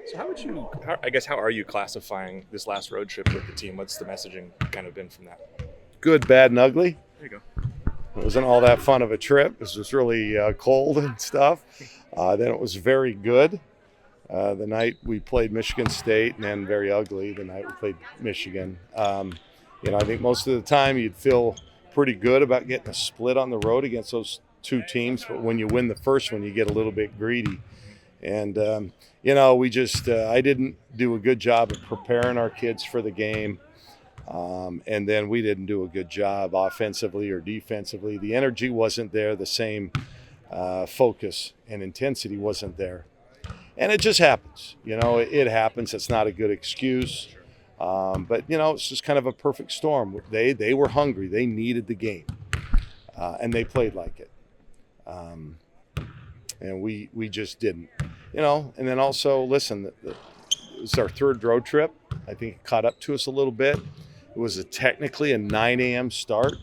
So how are you classifying this last road trip with the team? What's the messaging kind of been from that? Good, bad, and ugly. There you It wasn't all that fun of a trip. It was just really cold and stuff. Then it was very good. The night we played Michigan State, and then very ugly the night we played Michigan. I think most of the time you'd feel pretty good about getting a split on the road against those two teams, but when you win the first one, you get a little bit greedy. And I didn't do a good job of preparing our kids for the game. And then we didn't do a good job offensively or defensively. The energy wasn't there. The same focus and intensity wasn't there. And it just happens. It happens. It's not a good excuse. But it's just kind of a perfect storm. They were hungry. They needed the game. And they played like it. And we just didn't. And then also, listen, it was our third road trip. I think it caught up to us a little bit. It was technically a 9 a.m. start,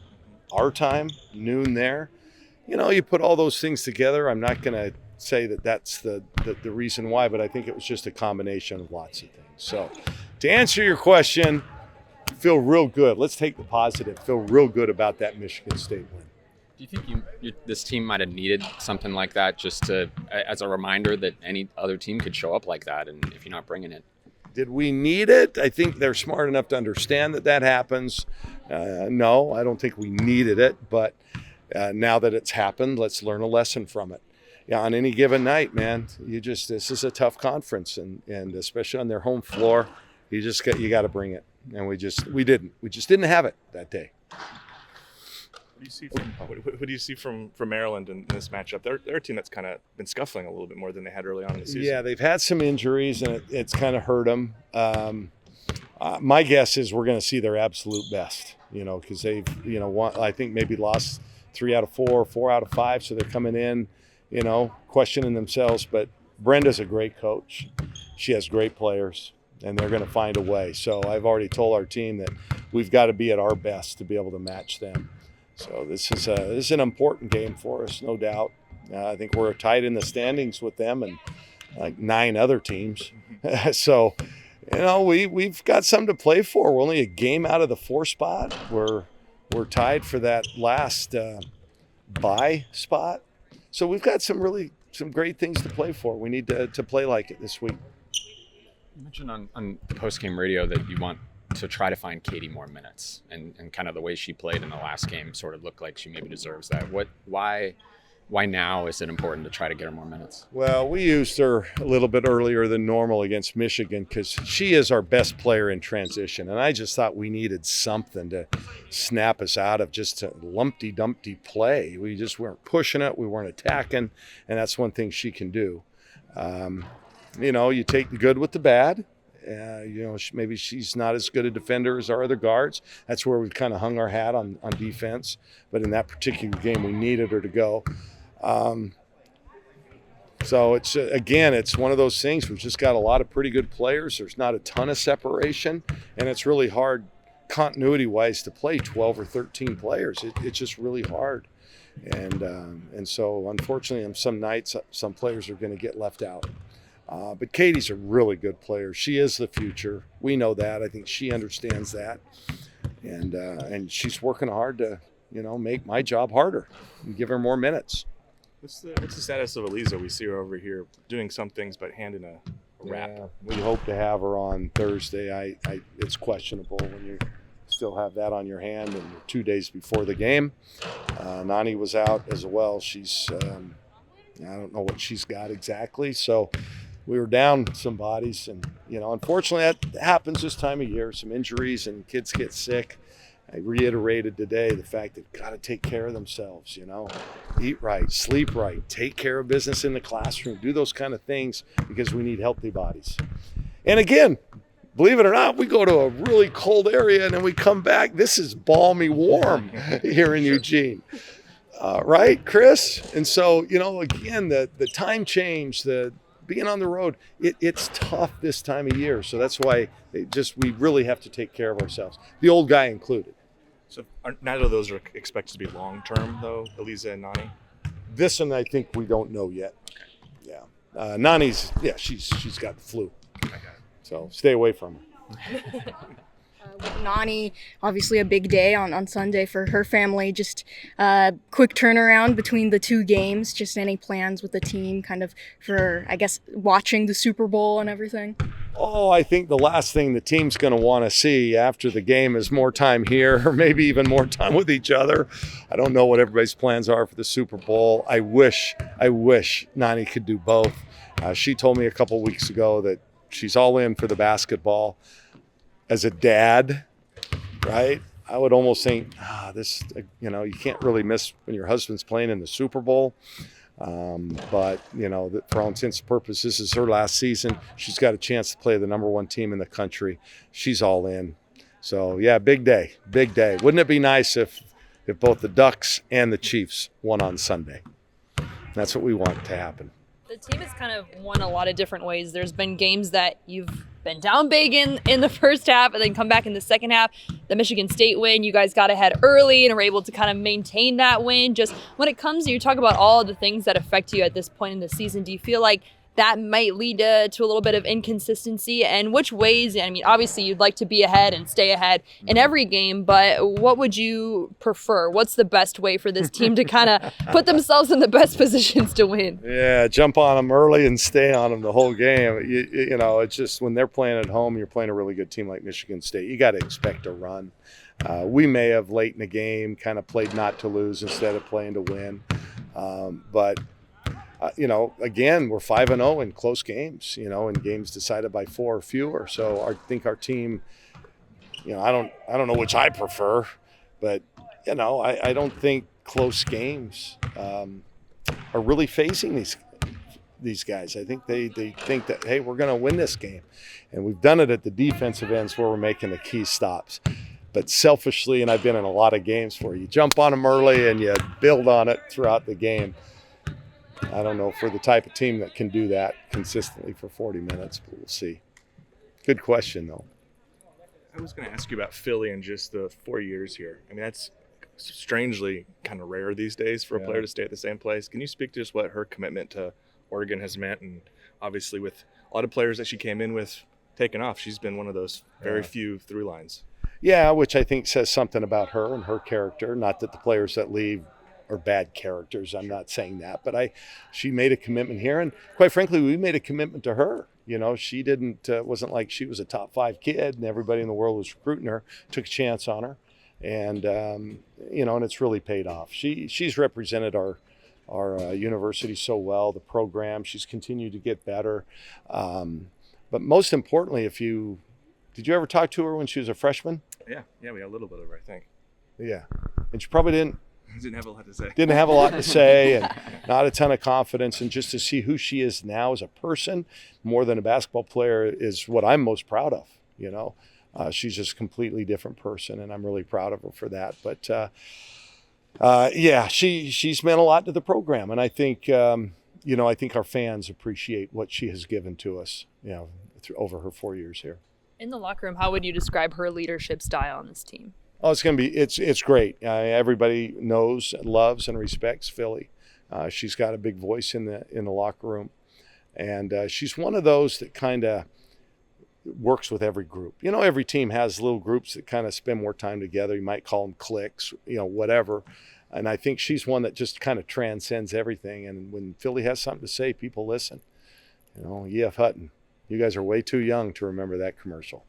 our time, noon there. You put all those things together. I'm not going to say that that's the reason why, but I think it was just a combination of lots of things. So to answer your question, feel real good. Let's take the positive. Feel real good about that Michigan State win. Do you think this team might have needed something like that just as a reminder that any other team could show up like that, and if you're not bringing it? Did we need it? I think they're smart enough to understand that happens. No, I don't think we needed it, but now that it's happened, let's learn a lesson from it. Yeah, on any given night, man, this is a tough conference, and especially on their home floor, you got to bring it, and we just didn't have it that day. What do you see from Maryland in this matchup? They're a team that's kind of been scuffling a little bit more than they had early on in the season. Yeah, they've had some injuries, and it's kind of hurt them. My guess is we're going to see their absolute best, because they've, I think maybe lost 3 out of 4, 4 out of 5, so they're coming in, questioning themselves. But Brenda's a great coach. She has great players, and they're going to find a way. So I've already told our team that we've got to be at our best to be able to match them. So this is an important game for us, no doubt. I think we're tied in the standings with them and like 9 other teams. So, we've got something to play for. We're only a game out of the 4 spot. We're tied for that last bye spot. So we've got some great things to play for. We need to play like it this week. You mentioned on post-game radio that you want to try to find Katie more minutes, and kind of the way she played in the last game sort of looked like she maybe deserves that. Why now is it important to try to get her more minutes? Well, we used her a little bit earlier than normal against Michigan because she is our best player in transition, and I just thought we needed something to snap us out of just a lumpty-dumpty play. We just weren't pushing it, we weren't attacking, and that's one thing she can do. You take the good with the bad. Maybe she's not as good a defender as our other guards. That's where we've kind of hung our hat on defense. But in that particular game, we needed her to go. So it's one of those things. We've just got a lot of pretty good players. There's not a ton of separation, and it's really hard continuity-wise to play 12 or 13 players. It's just really hard. And so, unfortunately, on some nights, some players are going to get left out. But Katie's a really good player. She is the future. We know that. I think she understands that. And she's working hard to, make my job harder and give her more minutes. What's the status of Eliza? We see her over here doing some things, but handing a wrap. Yeah, we hope to have her on Thursday. It's questionable when you still have that on your hand and 2 days before the game. Nani was out as well. She's, I don't know what she's got exactly. So we were down some bodies, and unfortunately that happens this time of year. Some injuries and kids get sick. I reiterated today the fact that got to take care of themselves. Eat right, sleep right, take care of business in the classroom, do those kind of things because we need healthy bodies. And again, believe it or not, we go to a really cold area and then we come back. This is balmy warm here in Eugene. Right, Chris? And so, again, the time change, the being on the road, it's tough this time of year. So that's why we really have to take care of ourselves, the old guy included. So neither of those are expected to be long-term, though, Eliza and Nani? This one I think we don't know yet. Yeah. Nani's, she's got the flu. So stay away from her. Nani, obviously a big day on Sunday for her family. Just quick turnaround between the two games. Just any plans with the team kind of for, I guess, watching the Super Bowl and everything? Oh, I think the last thing the team's going to want to see after the game is more time here, or maybe even more time with each other. I don't know what everybody's plans are for the Super Bowl. I wish Nani could do both. She told me a couple weeks ago that she's all in for the basketball. As a dad, right, I would almost think, you can't really miss when your husband's playing in the Super Bowl. But, for all intents and purposes, this is her last season. She's got a chance to play the number one team in the country. She's all in. So, yeah, big day. Wouldn't it be nice if both the Ducks and the Chiefs won on Sunday? That's what we want to happen. The team has kind of won a lot of different ways. There's been games that you've been down big in the first half and then come back in the second half. The Michigan State win, you guys got ahead early and were able to kind of maintain that win. Just when it comes to, you talk about all of the things that affect you at this point in the season, do you feel like that might lead to a little bit of inconsistency? And which ways, I mean, obviously you'd like to be ahead and stay ahead in every game, but what would you prefer? What's the best way for this team to kind of put themselves in the best positions to win? Yeah, jump on them early and stay on them the whole game. It's just when they're playing at home, you're playing a really good team like Michigan State. You got to expect a run. We may have late in the game kind of played not to lose instead of playing to win. But again, we're 5-0 in close games, in games decided by 4 or fewer. So I think our team, I don't know which I prefer, but, I don't think close games are really facing these guys. I think they think that, hey, we're going to win this game. And we've done it at the defensive ends where we're making the key stops. But selfishly, and I've been in a lot of games where you jump on them early and you build on it throughout the game. I don't know if we're the type of team that can do that consistently for 40 minutes, but we'll see. Good question, though. I was going to ask you about Philly and just the 4 years here. I mean, that's strangely kind of rare these days for a player to stay at the same place. Can you speak to just what her commitment to Oregon has meant? And obviously with a lot of players that she came in with taking off, she's been one of those very few through lines. Yeah, which I think says something about her and her character. Not that the players that leave are bad characters. I'm not saying that, but she made a commitment here, and quite frankly, we made a commitment to her. She wasn't like she was a top 5 kid and everybody in the world was recruiting her. Took a chance on her, and and it's really paid off. She's represented our university so well, the program. She's continued to get better, but most importantly, did you ever talk to her when she was a freshman? Yeah, we had a little bit of her, I think. Yeah, and she probably didn't have a lot to say. Didn't have a lot to say and not a ton of confidence. And just to see who she is now as a person, more than a basketball player, is what I'm most proud of. She's just a completely different person, and I'm really proud of her for that. But she's meant a lot to the program, and I think I think our fans appreciate what she has given to us, over her 4 years here. In the locker room, how would you describe her leadership style on this team? Oh, it's great. Everybody knows, loves, and respects Philly. She's got a big voice in the locker room, and she's one of those that kind of works with every group. Every team has little groups that kind of spend more time together. You might call them cliques, whatever. And I think she's one that just kind of transcends everything. And when Philly has something to say, people listen. E.F. Hutton, you guys are way too young to remember that commercial.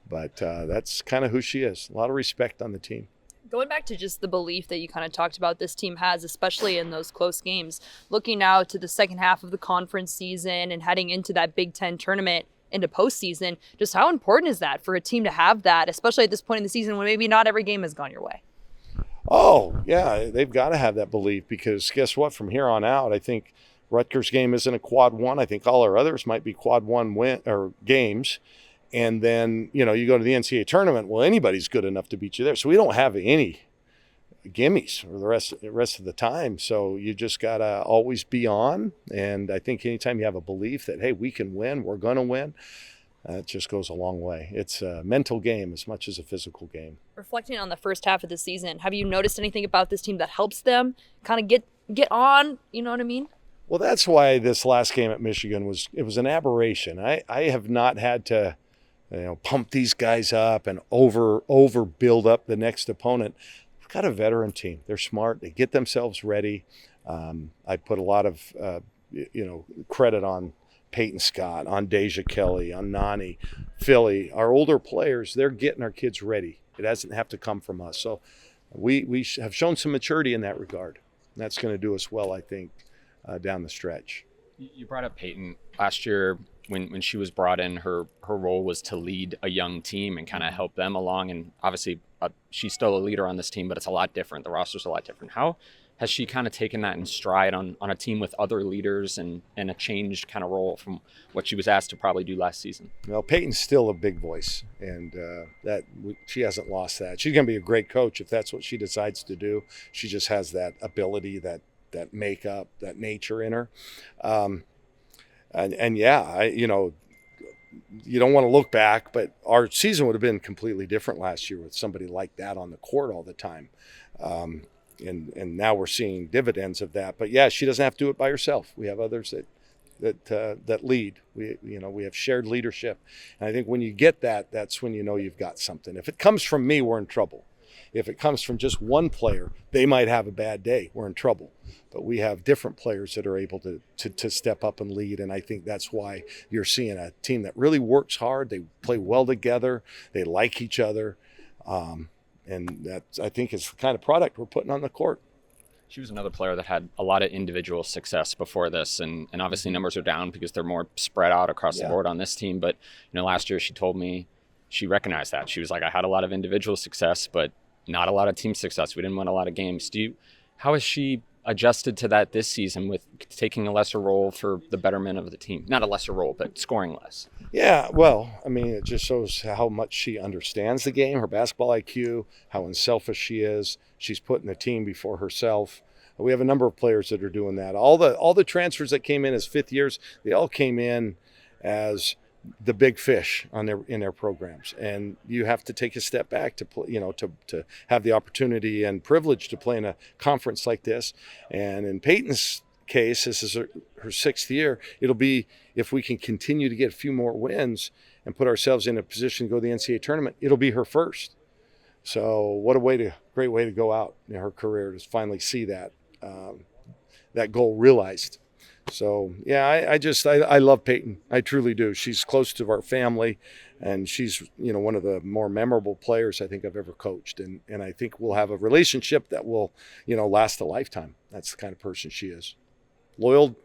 But that's kind of who she is. A lot of respect on the team. Going back to just the belief that you kind of talked about this team has, especially in those close games, looking now to the second half of the conference season and heading into that Big Ten tournament into postseason, just how important is that for a team to have that, especially at this point in the season when maybe not every game has gone your way? Oh, yeah, they've got to have that belief because guess what? From here on out, I think Rutgers game isn't a quad 1. I think all our others might be quad 1 win or games. And then, you go to the NCAA tournament. Well, anybody's good enough to beat you there. So we don't have any gimmies for the rest of the time. So you just got to always be on. And I think anytime you have a belief that, hey, we can win, we're going to win, it just goes a long way. It's a mental game as much as a physical game. Reflecting on the first half of the season, have you noticed anything about this team that helps them kind of get on? You know what I mean? Well, that's why this last game at Michigan was an aberration. I have not had to – pump these guys up and over build up the next opponent. We've got a veteran team. They're smart. They get themselves ready. I put a lot of credit on Payton Scott, on Deja Kelly, on Nani, Philly. Our older players, they're getting our kids ready. It doesn't have to come from us. So we have shown some maturity in that regard. And that's going to do us well, I think, down the stretch. You brought up Payton. Last year, when she was brought in, her role was to lead a young team and kind of help them along. And obviously, she's still a leader on this team, but it's a lot different. The roster's a lot different. How has she kind of taken that in stride on a team with other leaders and a changed kind of role from what she was asked to probably do last season? Well, Peyton's still a big voice, and she hasn't lost that. She's going to be a great coach if that's what she decides to do. She just has that ability, that makeup, that nature in her. You don't want to look back, but our season would have been completely different last year with somebody like that on the court all the time. And now we're seeing dividends of that. But yeah, she doesn't have to do it by herself. We have others that lead. We have shared leadership, and I think when you get that, that's when you know you've got something. If it comes from me, we're in trouble. If it comes from just one player, they might have a bad day. We're in trouble. But we have different players that are able to step up and lead, and I think that's why you're seeing a team that really works hard. They play well together. They like each other. And that, I think, is the kind of product we're putting on the court. She was another player that had a lot of individual success before this, and obviously numbers are down because they're more spread out across the board on this team. But last year she told me she recognized that. She was like, I had a lot of individual success, but not a lot of team success. We didn't win a lot of games. How has she adjusted to that this season with taking a lesser role for the betterment of the team? Not a lesser role, but scoring less. Yeah, well, I mean, it just shows how much she understands the game, her basketball IQ, how unselfish she is. She's putting the team before herself. We have a number of players that are doing that. All the transfers that came in as fifth years, they all came in as the big fish in their programs, and you have to take a step back to play, to have the opportunity and privilege to play in a conference like this. And in Peyton's case, this is her sixth year. It'll be, if we can continue to get a few more wins and put ourselves in a position to go to the NCAA tournament, it'll be her first. So what a great way to go out in her career, to finally see that goal realized. So yeah, I love Payton. I truly do. She's close to our family, and she's one of the more memorable players I think I've ever coached, and I think we'll have a relationship that will last a lifetime. That's the kind of person she is. Loyal.